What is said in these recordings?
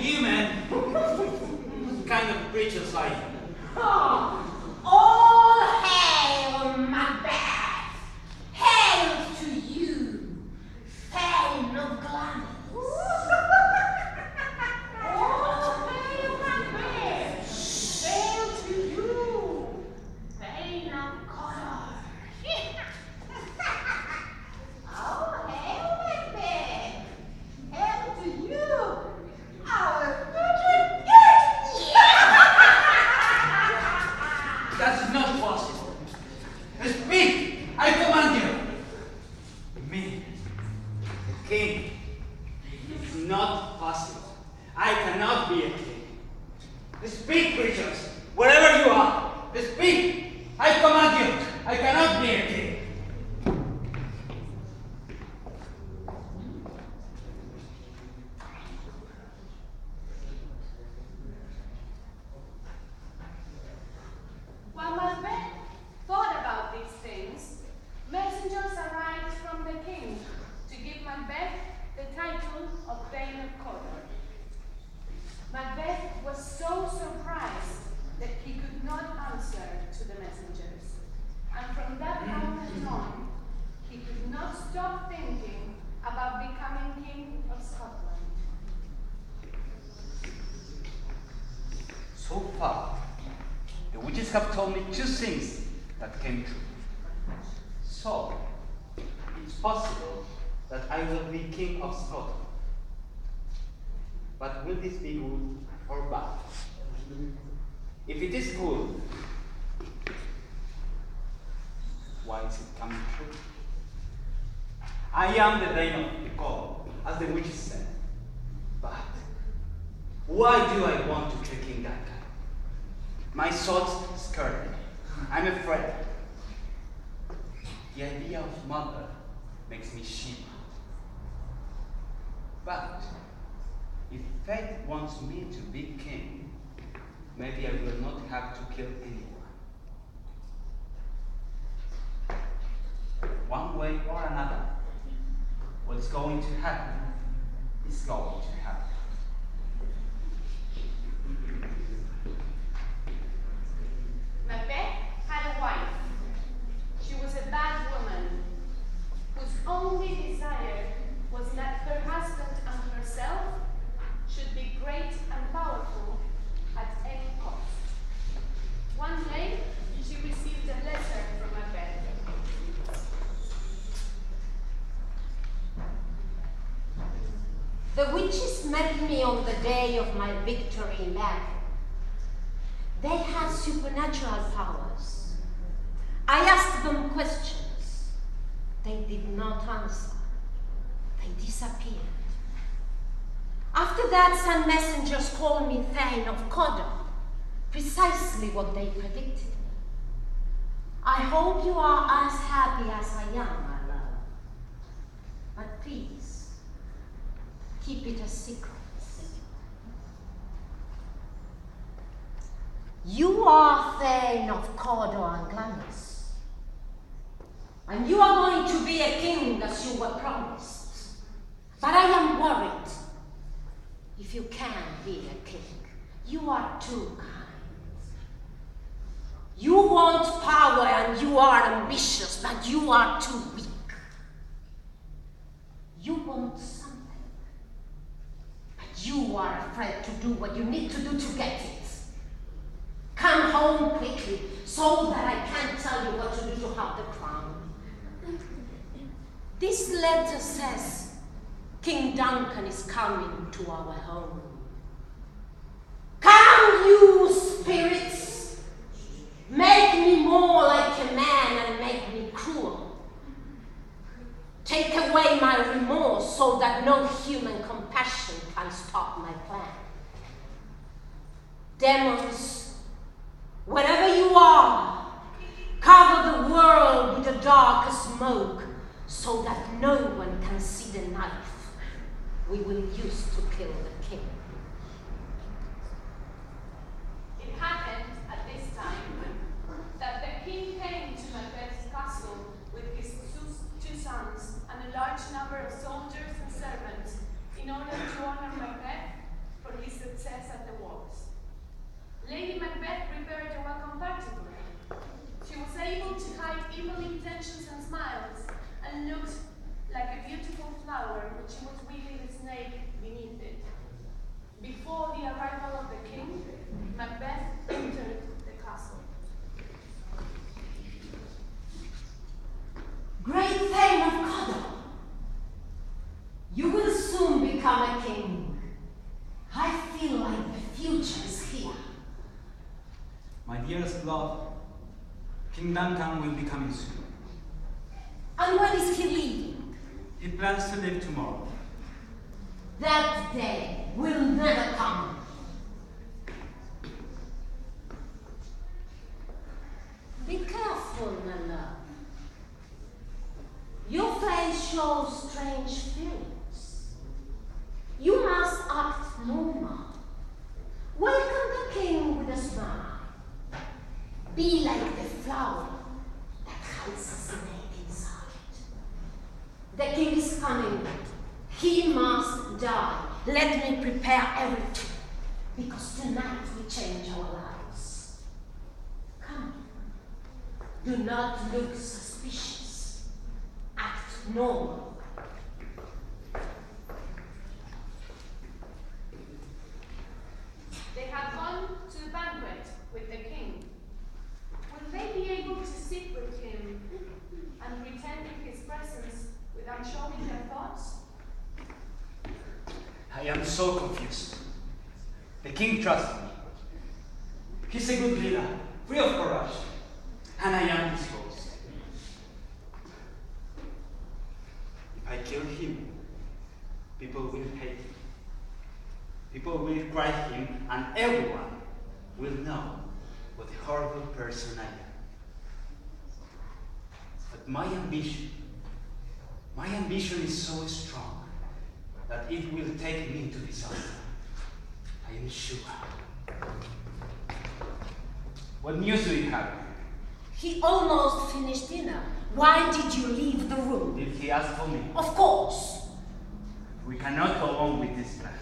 human. What kind of creatures are you? Oh, all hail, Macbeth! Hail to you, fane of glamour! Oh, hail, Macbeth! Hail to you, fane of color! Oh, hail, Macbeth! Hail to you, our future king! That's not possible. Speak! I command you! Me, the king. It's not possible. I cannot be a king. Speak, creatures, wherever you are. Speak! I command you! I cannot be a king. While Macbeth thought about these things, messengers arrived from the king to give Macbeth the title of Thane of Cawdor. Macbeth was so surprised that he could not answer to the messengers, and from that moment on, he could not stop thinking about becoming King of Scotland. So far, the witches have told me two things that came true. So, it's possible that I will be King of Scotland. But will this be good or bad? If it is good, why is it coming true? I am the Thane of the Cawdor, as the witches said. But why do I want to kill King Duncan? My thoughts scare me. I'm afraid. The idea of mother makes me shiver. But if fate wants me to be king, maybe I will not have to kill anyone. One way or another, what's going to happen is going to happen. Macbeth had a wife. She was a bad woman, whose only desire was that her husband and herself should be great and powerful at any cost. One day, she received a letter from Macbeth. The witches met me on the day of my victory in battle. They had supernatural powers. I asked them questions. They did not answer. They disappeared. After that, some messengers called me Thane of Cawdor, precisely what they predicted. I hope you are as happy as I am, my love. But please, keep it a secret. You are Thane of Cawdor and Glamis, and you are going to be a king as you were promised. But I am worried. If you can be a king, you are too kind. You want power and you are ambitious, but you are too weak. You want something, but you are afraid to do what you need to do to get it. Come home quickly, so that I can tell you what to do to have the crown. This letter says King Duncan is coming to our home. Come, you spirits! Make me more like a man and make me cruel. Take away my remorse so that no human compassion can stop my plan. Demons, wherever you are, cover the world with a dark smoke so that no one can see the knife we will use to kill the king. It happened at this time that the king came to Macbeth's castle with his two sons and a large number of soldiers and servants in order to honor Macbeth for his feel like the future is here. My dearest love, King Duncan will be coming soon. And when is he leaving? He plans to leave tomorrow. That day will never come. Be careful, my love. Your face shows strange feelings. You must act normal. Welcome the king with a smile. Be like the flower that hides a snake inside. The king is coming. He must die. Let me prepare everything, because tonight we change our lives. Come. Do not look suspicious. Act normal. They have gone to the banquet with the king. Will they be able to sit with him and pretend in his presence without showing their thoughts? I am so confused. The king trusts me. He's a good leader, free of corruption, and I am his host. If I kill him, people will hate him. People will cry him, and everyone will know what a horrible person I am. But my ambition is so strong that it will take me to disaster. I am sure. What news do you have? He almost finished dinner. Why did you leave the room? Did he ask for me? Of course. We cannot go on with this plan.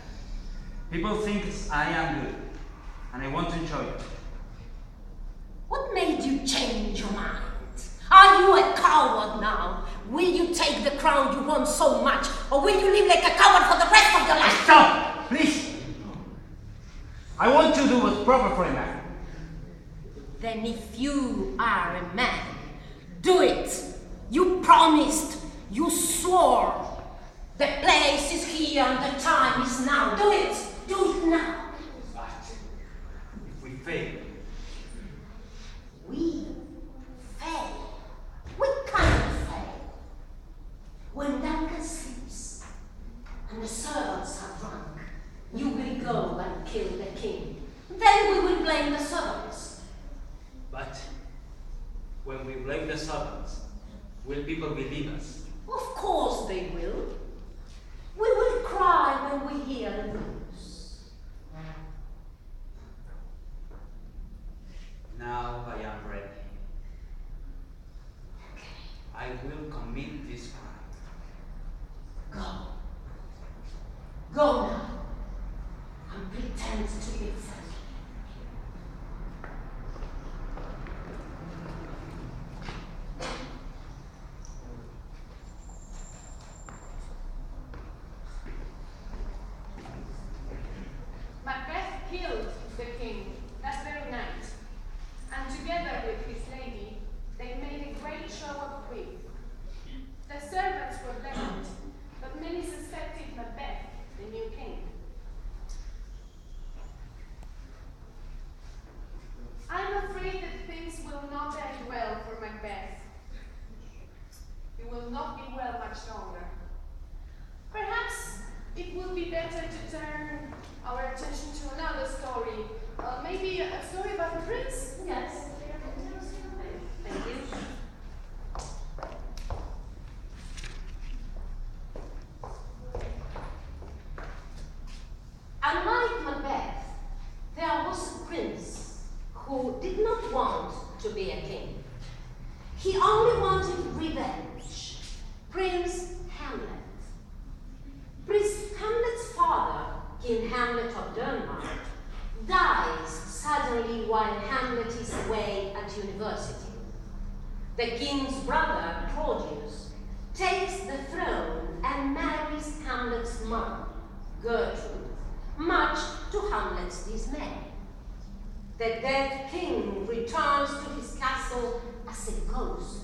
People think I am good, and I want to enjoy it. What made you change your mind? Are you a coward now? Will you take the crown you want so much, or will you live like a coward for the rest of your life? Stop! Please! I want to do what's proper for a man. Then if you are a man, do it! You promised! You swore! The place is here and the time is now. Do it! Do it now! But if we fail, We fail. We cannot fail. When Duncan sleeps and the servants are drunk, you will go and kill the king. Then we will blame the servants. but when we blame the servants, will people believe us? Of course they will. We will cry when we hear the news. Now I am ready. I will commit this crime. Go. Go now. And pretend to be friendly. Macbeth killed the king that very night, and together with his lady, they made a great show of grief. The servants were blamed, but many suspected Macbeth, the new king. I'm afraid that things will not end well for Macbeth. He will not be well much longer. Perhaps it would be better to turn our attention to another story. Maybe a story about the prince? Yes. Thank you. Unlike Macbeth, there was a prince who did not want to be a king. He only wanted revenge. Prince Hamlet. Prince Hamlet's father, King Hamlet of Denmark, dies suddenly while Hamlet is away at university. The king's brother, Claudius, takes the throne and marries Hamlet's mother, Gertrude, much to Hamlet's dismay. The dead king returns to his castle as a ghost,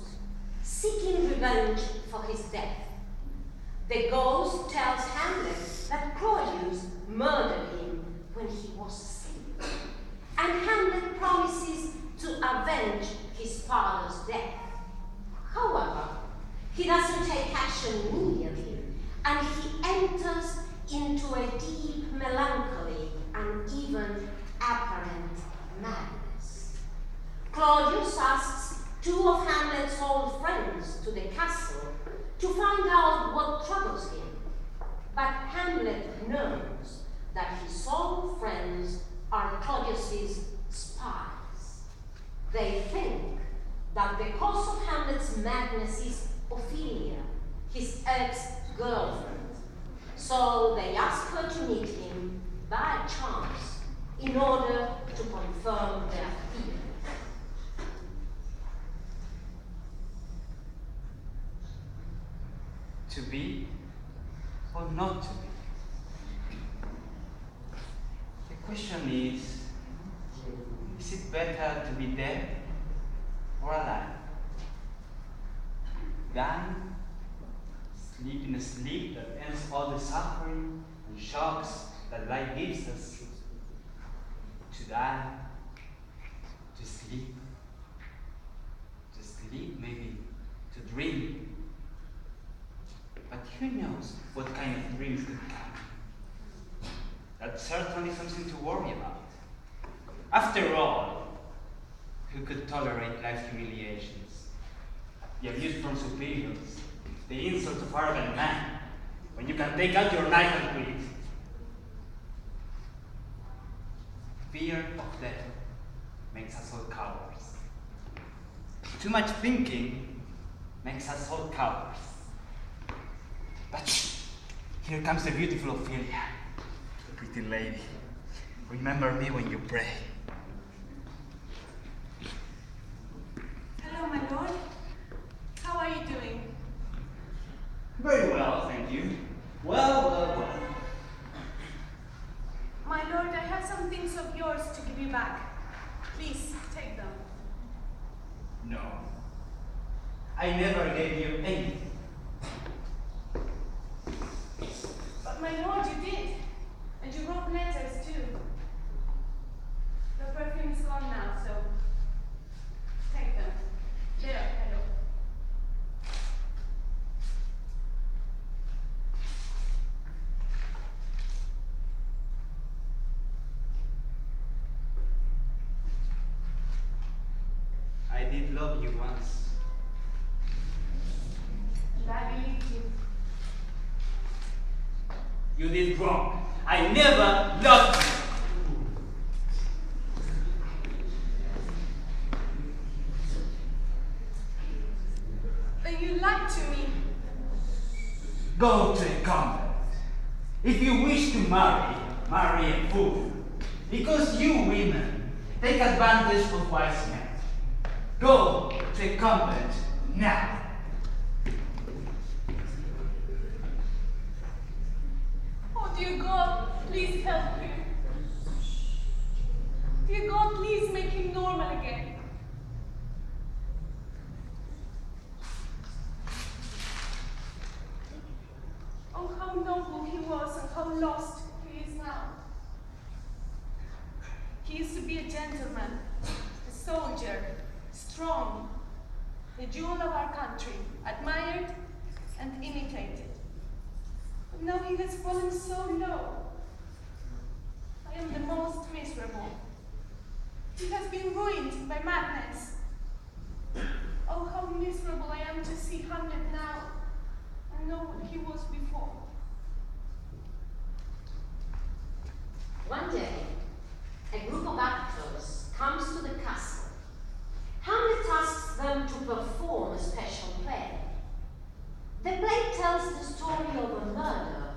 seeking revenge for his death. The ghost tells Hamlet that Claudius murdered him when even apparent madness. Claudius asks two of Hamlet's old friends to the castle to find out what troubles him. But Hamlet knows that his old friends are Claudius's spies. They think that the cause of Hamlet's madness is Ophelia, his ex-girlfriend. So they ask her to meet him by chance in order to confirm their feelings. To be or not to be? The question is it better to be dead or alive? Dying, sleeping a sleep that ends all the suffering and shocks that life gives us. To die, to sleep maybe, to dream. But who knows what kind of dreams could come? That's certainly something to worry about. After all, who could tolerate life's humiliations? The abuse from superiors, the insult of arrogant man, when you can take out your knife and quit. Fear of death makes us all cowards. Too much thinking makes us all cowards. But here comes the beautiful Ophelia, the pretty lady. Remember me when you pray. Hello, my lord. How are you doing? Very well, thank you. Well. My lord, I have some things of yours to give you back. Please, take them. No. I never gave you anything. But my lord, you did. And you wrote letters too. The perfume is gone now, so take them. There, hello. I did love you once. And I believed you. You did wrong. I never loved you. Then you lied to me. Go to a convent. If you wish to marry, marry a fool. Because you women take advantage of wise men. Go to a convent now. Oh, dear God, please help him. Dear God, please make him normal again. Oh, how noble he was and how lost he is now. He used to be a gentleman, a soldier, strong, the jewel of our country, admired and imitated. But now he has fallen so low. I am the most miserable. He has been ruined by madness. Oh, how miserable I am to see Hamlet now and know what he was before. One day, a group of actors comes to the castle. Hamlet asks them to perform a special play. The play tells the story of a murder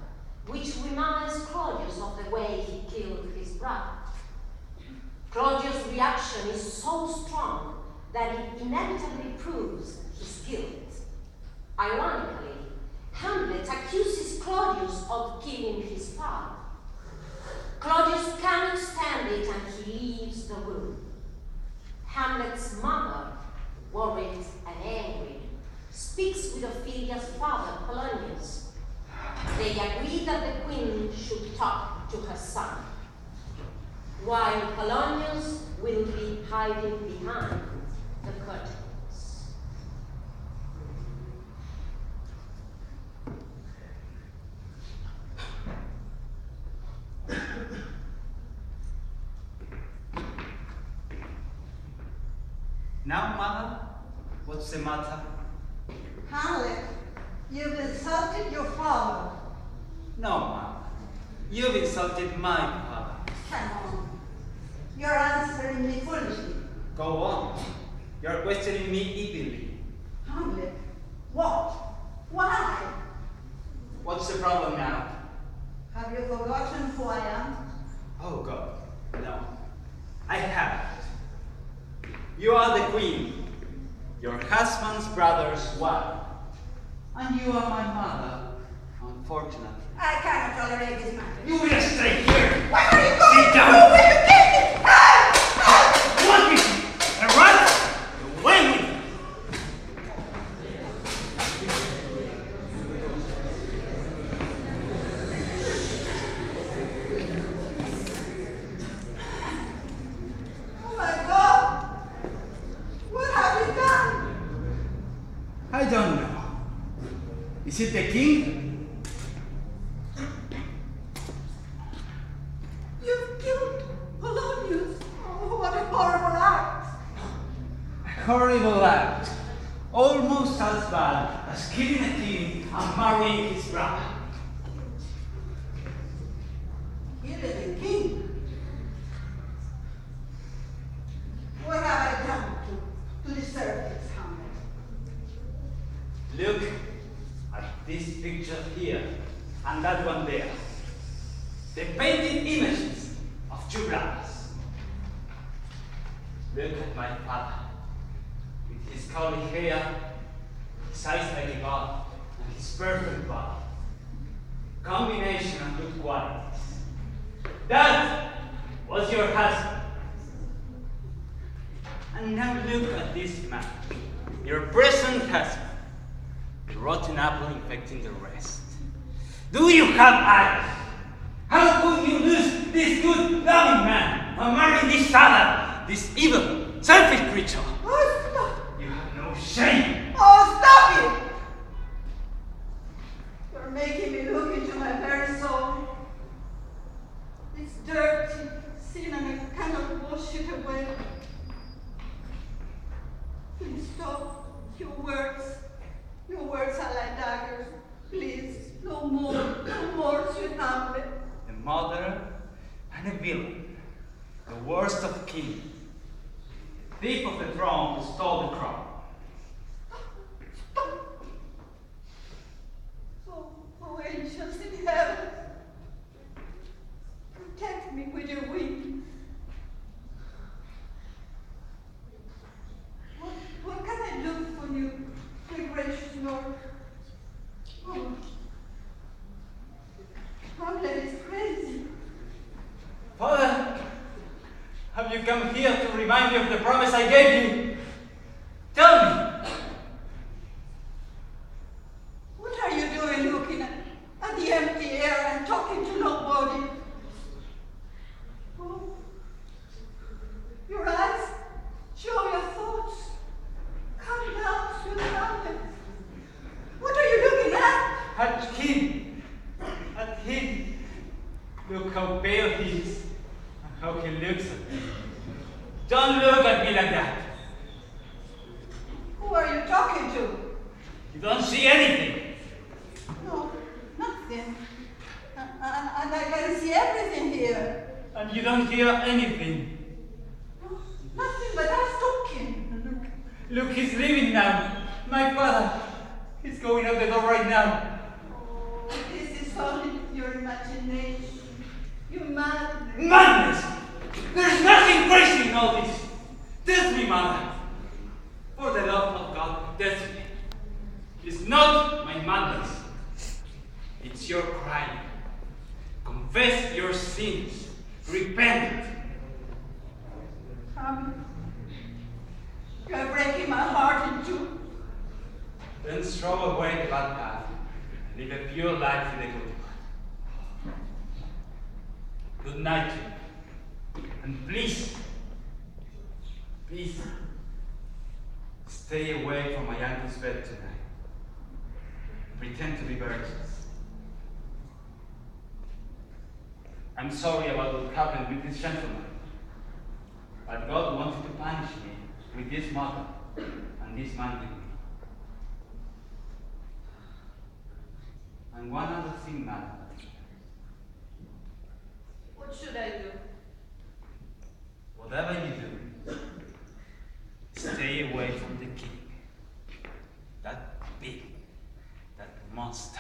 which reminds Claudius of the way he killed his brother. Claudius' reaction is so strong that it inevitably proves his guilt. Ironically, Hamlet accuses Claudius of killing his father. Claudius cannot stand it and he leaves the room. Hamlet's mother, worried and angry, speaks with Ophelia's father, Polonius. They agree that the queen should talk to her son, while Polonius will be hiding behind the curtains. Now, mother, what's the matter? Hamlet, you've insulted your father. No, mother. You've insulted my father. Come on. You're answering me foolishly. Go on. You're questioning me evilly. Hamlet, what? Why? What's the problem now? Have you forgotten who I am? Oh, God, no. I haven't. You are the queen, your husband's brother's wife. And you are my mother, unfortunately. I cannot tolerate this matter. You will stay here. Where are you going? Sit down. Who will you take me? What is it? A rat? Away with it. Oh my God! What have you done? I don't know. Is it the king? You've killed Polonius. Oh, what a horrible act. Horrible act. Almost as bad as killing a king and marrying his brother. Killing the king. What have I done to deserve this, Hamlet? Look at this picture here and that one there. The painted images of two brothers. Look at my father, with his curly hair, his eyes like a god, and his perfect body. Combination of good qualities. That was your husband. And now look at this man, your present husband. The rotten apple infecting the rest. Do you have eyes? How could you lose this good, loving man and marry this other, this evil, selfish creature? Oh, stop! You have no shame. Oh, stop it! You're making me look into my very soul. It's dirty, sin, and I cannot wash it away. Please stop. Your words are like daggers. Please, no more, sweet Hamlet. A mother and a villain, the worst of kings. Thief of the throne who stole the crown. Oh, angels in heaven, protect me with your wings. What can I do for you, my gracious Lord? Oh, Hamlet is crazy. Father, have you come here to remind me of the promise I gave you? Tell me. What are you doing looking at the empty air and talking to nobody? Oh, your eyes show your thoughts. Come down, sweet Hamlet. What are you looking at? At him. At him. Look how pale he is. And how he looks at me. Don't look at me like that. Who are you talking to? You don't see anything. No, nothing. And I can see everything here. And you don't hear anything. No, nothing but us talking. Look, he's leaving now. My father. He's going out the door right now. Oh, this is only your imagination. You madness. Madness! There's nothing crazy in all this. Tell me, mother. For the love of God, tell me. It's not my madness. It's your crime. Confess your sins. Repent. You are breaking my heart in two. Then throw away the bad path and live a pure life in the good one. Good night to you. And please, stay away from my uncle's bed tonight. Pretend to be virgins. I'm sorry about what happened with this gentleman, but God wanted to punish me with this mother and this man with me. And one other thing, madam. What should I do? Whatever you do, stay away from the king. That big, that monster.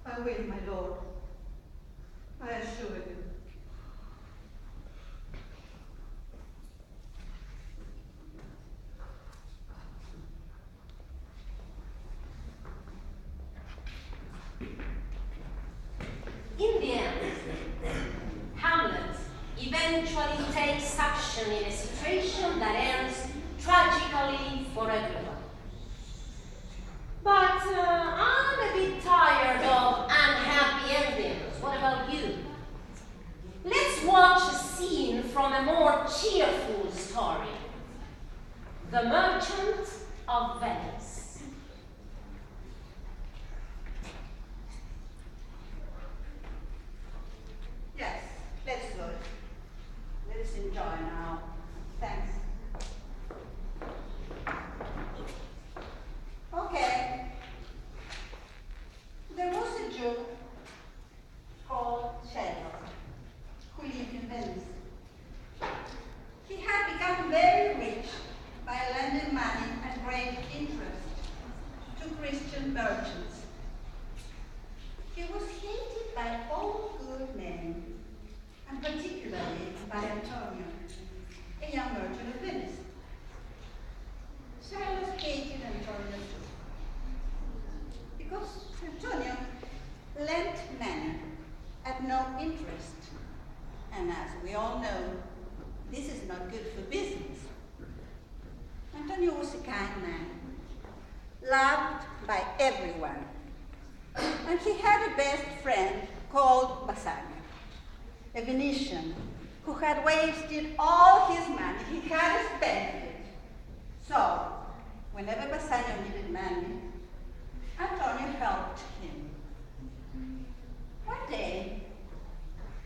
I will, my lord. I assure you. In the end, Hamlet eventually takes action in a situation that ends tragically for everyone. But I'm a bit tired of unhappy endings. What about you? Let's watch a scene from a more cheerful story. The Merchant of Venice. Yes, let's go. Let us enjoy now. Thanks. Okay. There was a Jew called Sherlock who lived in Venice. He had become very rich by lending money and great interest to Christian merchants. He was hated by all good men, and particularly by Antonio, a young merchant of Venice. Sherlock hated Antonio too, because Antonio lent money at no interest, and as we all know, this is not good for business. Antonio was a kind man, loved by everyone, and he had a best friend called Bassanio, a Venetian who had wasted all his money. He had spent it. So, whenever Bassanio needed money, Antonio helped him. One day,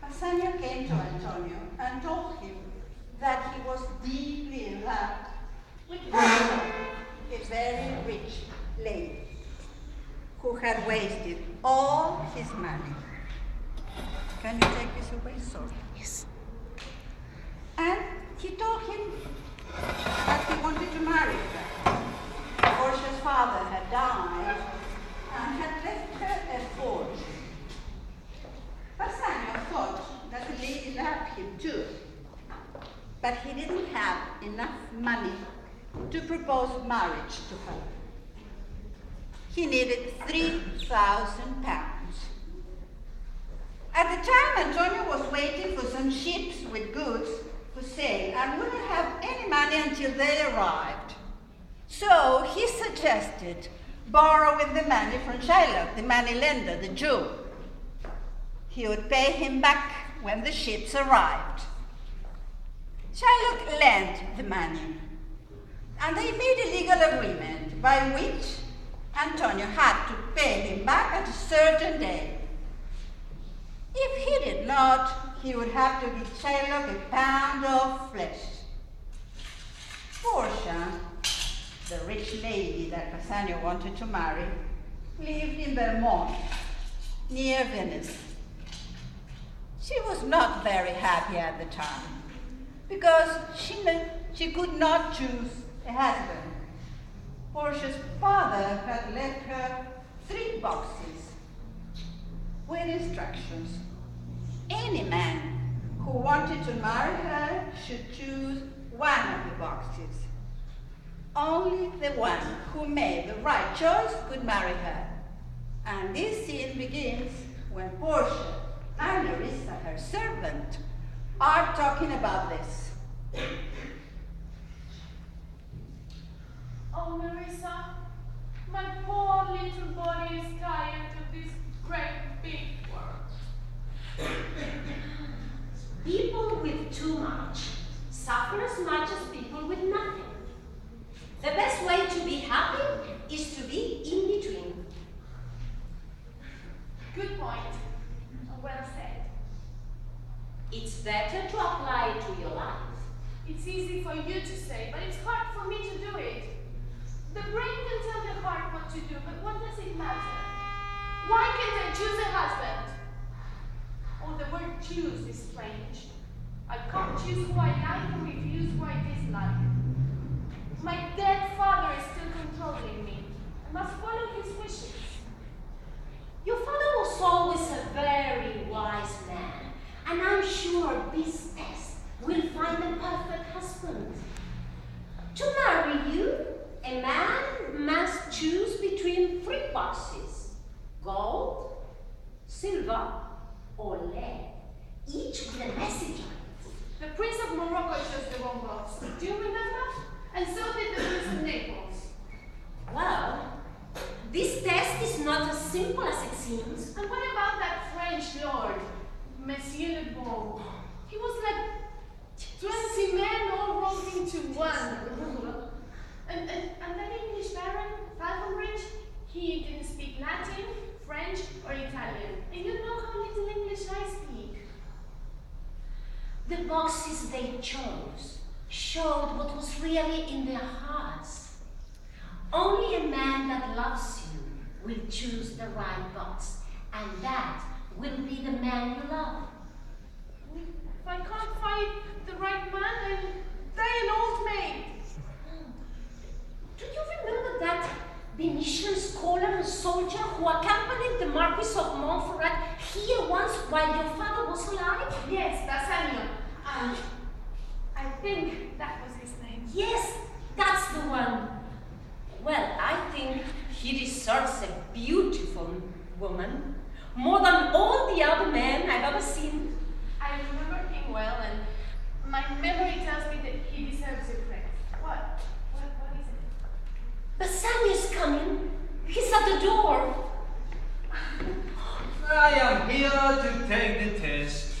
Bassanio came to Antonio and told him that he was deeply in love with Paula, a very rich lady who had wasted all his money. Can you take this away, sir? Yes. And he told him that he wanted to marry her. Portia's father had died and had left her a fortune. Bassanio thought that the lady loved him too, but he didn't have enough money to propose marriage to her. He needed 3,000 pounds. At the time, Antonio was waiting for some ships with goods for sale and wouldn't have any money until they arrived. So he suggested borrowing the money from Shylock, the money lender, the Jew. He would pay him back when the ships arrived. Shylock lent the money, and they made a legal agreement by which Antonio had to pay him back at a certain day. If he did not, he would have to give Shylock a pound of flesh. Portia, the rich lady that Bassanio wanted to marry, lived in Vermont, near Venice. She was not very happy at the time, because she could not choose a husband. Portia's father had left her 3 boxes with instructions. Any man who wanted to marry her should choose one of the boxes. Only the one who made the right choice could marry her. And this scene begins when Portia and Nerissa, her servant, are talking about this. Oh, Nerissa, my poor little body is tired of this great big world. People with too much suffer as much as people with nothing. The best way to be happy is to be in between. Good point. Well said. It's better to apply it to your life. It's easy for you to say, but it's hard for me to do it. The brain can tell the heart what to do, but what does it matter? Why can't I choose a husband? Oh, the word choose is strange. I can't choose who I like and refuse who I dislike. My dead father is still controlling me. I must follow his wishes. Your father was always a very wise man, and I'm sure this test will find the perfect husband. To marry you, a man must choose between 3 boxes: gold, silver, or lead, each with a message on it. The Prince of Morocco chose the wrong box. Do you remember? And so did the Prince of Naples. Well, this test is not as simple as it seems. And what about that French lord, Monsieur Le Bon? He was like 20 men all rolled into one. And that English baron, Falconbridge, he didn't speak Latin, French, or Italian. And you know how little English I speak. The boxes they chose showed what was really in their hearts. Only a man that loves you will choose the right box, and that will be the man you love. If I can't find the right man, then die an old maid. Do you remember that Venetian scholar and soldier who accompanied the Marquis of Montferrat here once while your father was alive? Yes, Bassanio. I think that was his name. Yes, that's the one. Well, I think he deserves a beautiful woman, more than all the other men I've ever seen. I remember him well, and my memory tells me that he deserves a praise. What is it? Bassanio's coming. He's at the door. I am here to take the test.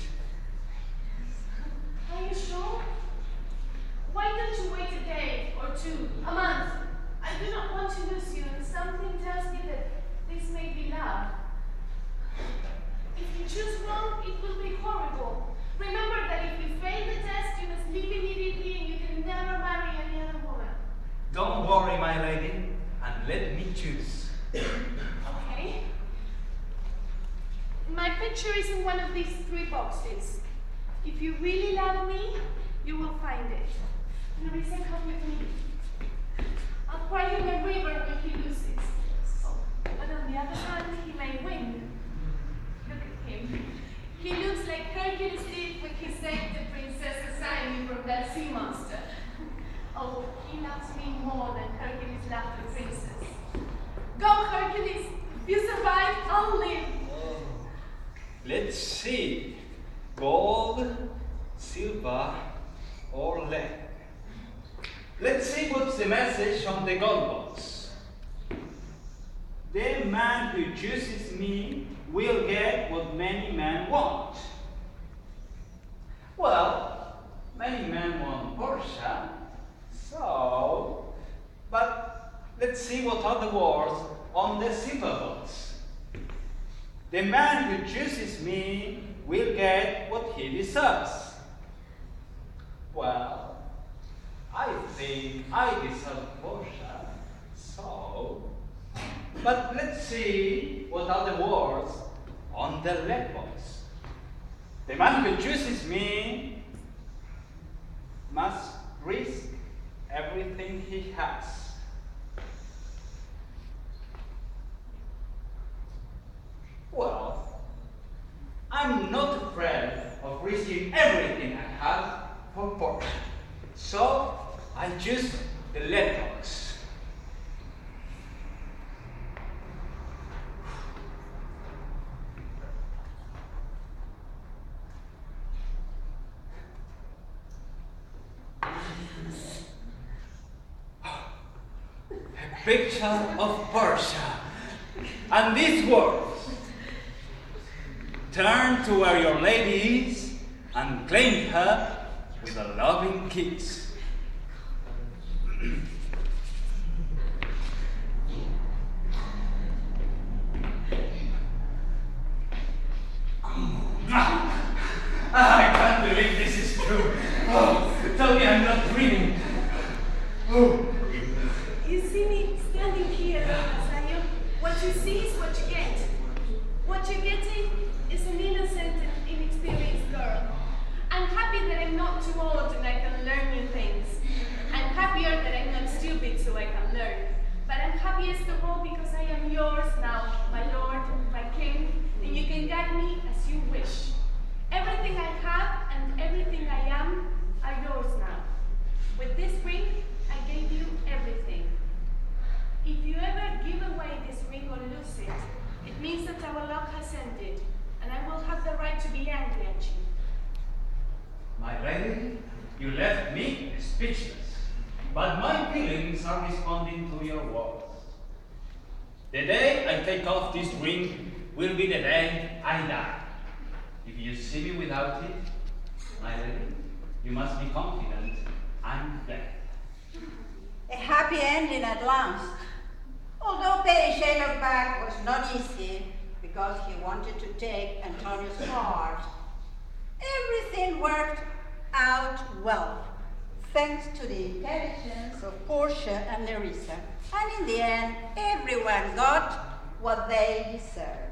Are you sure? Why don't you wait a day or 2, a month? I do not want to lose you, and something tells me that this may be love. If you choose wrong, it will be horrible. Remember that if you fail the test, you must leave immediately and you can never marry any other woman. Don't worry, my lady, and let me choose. Okay. My picture is in one of these 3 boxes. If you really love me, you will find it. Larissa, come with me. I'll cry him a river when he loses. Oh, but on the other hand, he may win. Look at him. He looks like Hercules did when he saved the Princess Asani from that sea monster. Oh, he loves me more than Hercules loved the princess. Go, Hercules! If you survive, I'll live. Let's see. Gold, silver, or lead. Let's see what's the message on the gold box. The man who chooses me will get what many men want. Well, many men want Portia, so, but let's see what are the words on the silver box. The man who chooses me will get what he deserves. Well, I think I deserve Portia, so, but let's see what are the words on the lead box. The man who chooses me must risk everything he has. Well, I'm not afraid of risking everything I have for Portia. So, I choose the lead box. A picture of Portia. And these words: turn to where your lady is and claim her with a loving kiss. I Oh, tell me I'm not dreaming. Oh. You see me standing here, Rosario. What you see is what you get. What you're getting is an innocent and inexperienced girl. I'm happy that I'm not too old and I can learn new things. I'm happier that I'm not stupid so I can learn. But I'm happiest of all because I am yours now, my lord, my king, and you can guide me as you wish. Everything I have and everything I am are yours now. With this ring, I gave you everything. If you ever give away this ring or lose it, it means that our love has ended, and I will have the right to be angry at you. My lady, you left me speechless, but my feelings are responding to your words. The day I take off this ring will be the day I die. If you see me without it, my lady, you must be confident I'm dead. A happy ending at last. Although paying Shayla back was not easy because he wanted to take Antonio's heart, everything worked out well, thanks to the intelligence of Portia and Nerissa. And in the end, everyone got what they deserved.